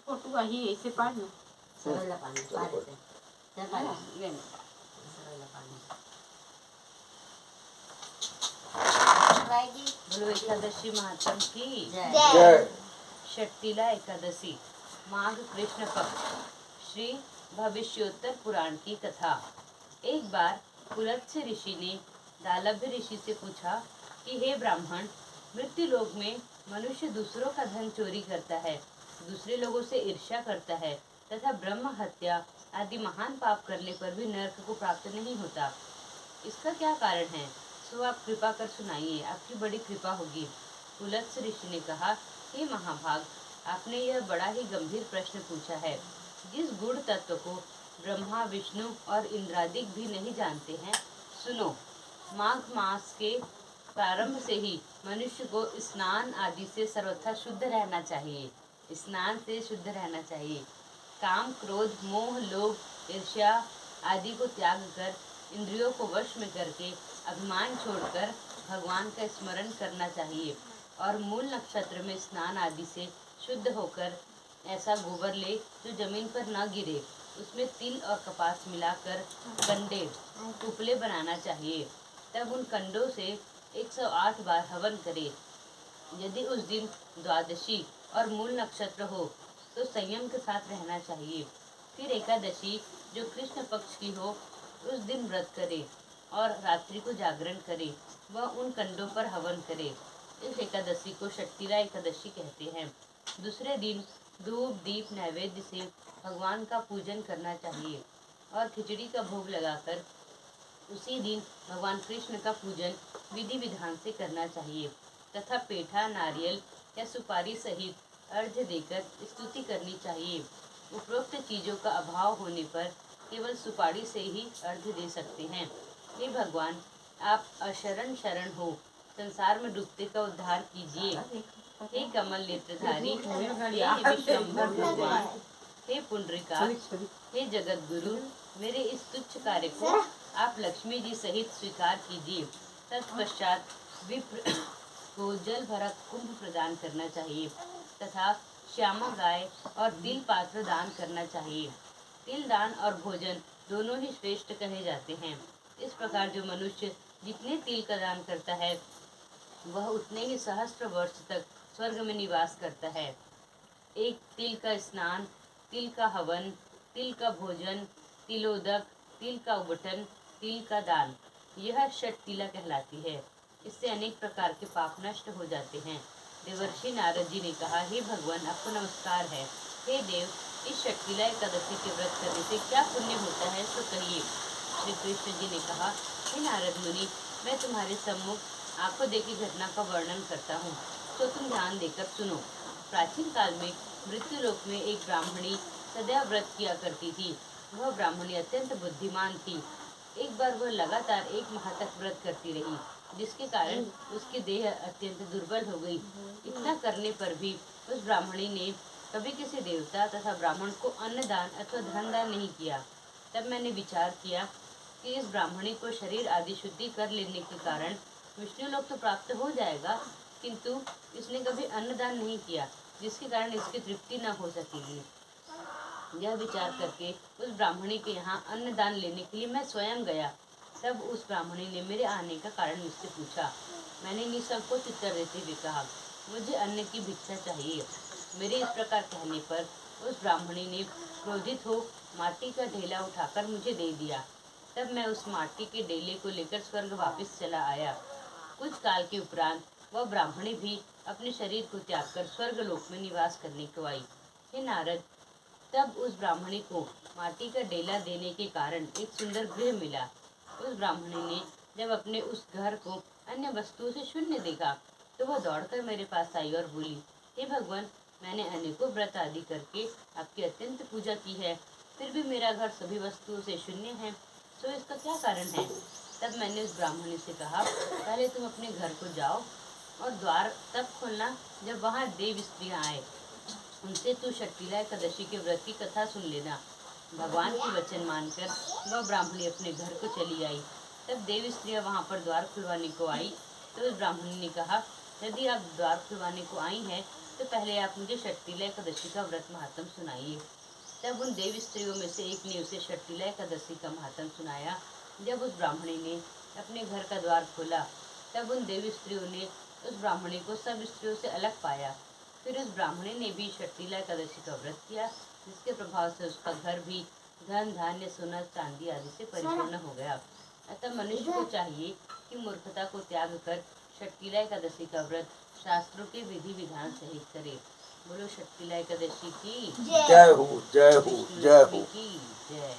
Photo ही ऐसे पानी सरला पानी पारे से क्या पानी लेने सरला पानी बोलो एकादशी महात्म की जय। षटतिला एकादशी माघ कृष्ण पक्ष श्री भविष्योत्तर पुराण की कथा। एक बार पुलत्स्य ऋषि ने दालभ्य ऋषि से पूछा कि हे ब्राह्मण, मृत्यु लोक में मनुष्य दूसरों का धन चोरी करता है, दूसरे लोगों से ईर्ष्या करता है तथा ब्रह्म हत्या आदि महान पाप करने पर भी नरक को प्राप्त नहीं होता। इसका क्या कारण है? सो आप कृपा कर सुनाइए, आपकी बड़ी कृपा होगी। पुलत्स्य ऋषि ने कहा, हे महाभाग, आपने यह बड़ा ही गंभीर प्रश्न पूछा है। जिस गुण तत्व को ब्रह्मा, विष्णु और इंद्रादिक भी नहीं जानते हैं, सुनो। माघ मास के प्रारंभ से ही मनुष्य को स्नान आदि से सर्वथा शुद्ध रहना चाहिए। स्नान से शुद्ध रहना चाहिए। काम, क्रोध, मोह, लोभ, ईर्ष्या आदि को त्याग कर, इंद्रियों को वश में करके, अभिमान छोड़कर भगवान का स्मरण करना चाहिए और मूल नक्षत्र में स्नान आदि से शुद्ध होकर ऐसा गोबर ले जो जमीन पर न गिरे, उसमें तिल और कपास मिलाकर कंडे उपले बनाना चाहिए। तब उन कंडों से 108 बार हवन करे। यदि उस दिन द्वादशी और मूल नक्षत्र हो तो संयम के साथ रहना चाहिए। फिर एकादशी जो कृष्ण पक्ष की हो, उस दिन व्रत करे और रात्रि को जागरण करे व उन कंडों पर हवन करे। इस एकादशी को षटतिला एकादशी कहते हैं। दूसरे दिन धूप दीप नैवेद्य से भगवान का पूजन करना चाहिए और खिचड़ी का भोग लगाकर उसी दिन भगवान कृष्ण का पूजन विधि विधान से करना चाहिए तथा पेठा, नारियल या सुपारी सहित अर्घ्य देकर स्तुति करनी चाहिए। उपरोक्त चीजों का अभाव होने पर केवल सुपारी से ही अर्घ्य दे सकते हैं। हे भगवान, आप अशरण शरण हो, संसार में डूबते का उद्धार कीजिए। हे कमल नेत्रधारी, हे विश्वम्भर भगवान, हे पुंडरीकाक्ष, हे जगत गुरु, मेरे इस तुच्छ कार्य को आप लक्ष्मी जी सहित स्वीकार कीजिए। तत्पश्चात विप्र को जल भरा कुंभ प्रदान करना चाहिए तथा श्यामा गाय और तिल पात्र दान करना चाहिए। तिल दान और भोजन दोनों ही श्रेष्ठ कहे जाते हैं। इस प्रकार जो मनुष्य जितने तिल का दान करता है वह उतने ही सहस्त्र वर्ष तक स्वर्ग में निवास करता है। एक तिल का स्नान, तिल का हवन, तिल का भोजन, तिलोदक, तिल का उबटन, तिल का दान, यह षटतिला कहलाती है। इससे अनेक प्रकार के पाप नष्ट हो जाते हैं। देवर्षि नारद जी ने कहा, हे भगवान, आपको नमस्कार है। हे देव, इस षटतिला एकादशी के व्रत करने से क्या पुण्य होता है, सो कहिए। श्री कृष्ण जी ने कहा, हे नारद मुनि, मैं तुम्हारे सम्मुख आंखों देखी घटना का वर्णन करता हूँ, तो तुम ध्यान देकर सुनो। प्राचीन काल में मृत्यु लोक में एक ब्राह्मणी सदैव व्रत किया करती थी। वह ब्राह्मणी अत्यंत बुद्धिमान थी। एक बार वह लगातार 1 माह तक व्रत करती रही, जिसके कारण उसकी देह अत्यंत दुर्बल हो गई। इतना करने पर भी उस ब्राह्मणी ने कभी किसी देवता तथा ब्राह्मण को अन्न दान अथवा धन दान नहीं किया। तब मैंने विचार किया कि इस ब्राह्मणी को शरीर आदि शुद्धि कर लेने के कारण विष्णु लोक तो प्राप्त हो जाएगा, किंतु इसने कभी अन्नदान नहीं किया, जिसके कारण इसकी तृप्ति न हो सकेगी। यह विचार करके उस ब्राह्मणी के यहाँ अन्नदान लेने के लिए मैं स्वयं गया। तब उस ब्राह्मणी ने मेरे आने का कारण मुझसे पूछा। मैंने निसंकोच उत्तर देते हुए कहा, मुझे अन्न की भिक्षा चाहिए। मेरे इस प्रकार कहने पर उस ब्राह्मणी ने क्रोधित हो माटी का ढेला उठाकर मुझे दे दिया। तब मैं उस माटी के ढेले को लेकर स्वर्ग वापस चला आया। कुछ काल के उपरांत वह ब्राह्मणी भी अपने शरीर को त्याग कर स्वर्ग लोक में निवास करने को आई। हे नारद, तब उस ब्राह्मणी को माटी का डेला देने के कारण एक सुंदर गृह मिला। उस ब्राह्मणी ने जब अपने उस घर को अन्य वस्तुओं से शून्य देखा तो वह दौड़कर मेरे पास आई और बोली, हे भगवान, मैंने अनेकों व्रत आदि करके आपकी अत्यंत पूजा की है, फिर भी मेरा घर सभी वस्तुओं से शून्य है, तो इसका क्या कारण है? तब मैंने उस ब्राह्मणी से कहा, पहले तुम अपने घर को जाओ और द्वार तब खोलना जब वहाँ देव स्त्रियाँ आए। उनसे तू षटतिला एकादशी के व्रत की कथा सुन लेना। भगवान के वचन मानकर वह ब्राह्मणी अपने घर को चली आई। तब देव स्त्रियाँ वहाँ पर द्वार खुलवाने को आई तो उस ब्राह्मणी ने कहा, यदि आप द्वार खुलवाने को आई हैं तो पहले आप मुझे षटतिला एकादशी का व्रत महात्म सुनाइए। तब उन देवी स्त्रियों में से एक ने उसे षटतिला एकादशी का महात्म सुनाया। जब उस ब्राह्मणी ने अपने घर का द्वार खोला, तब उन देवी स्त्रियों ने उस ब्राह्मणी को सब स्त्रियों से अलग पाया। फिर उस ब्राह्मणी ने भी षटतिला एकादशी का व्रत किया, जिसके प्रभाव से उसका घर भी धन धान्य सोना चांदी आदि से परिपूर्ण हो गया। अतः मनुष्य को चाहिए कि मूर्खता को त्याग कर षटतिला एकादशी का व्रत शास्त्रों के विधि विधान सहित करे। बोलो षटतिला एकादशी की जय हो, जय हो, विष्णु जय लक्ष्मी हो। की जय।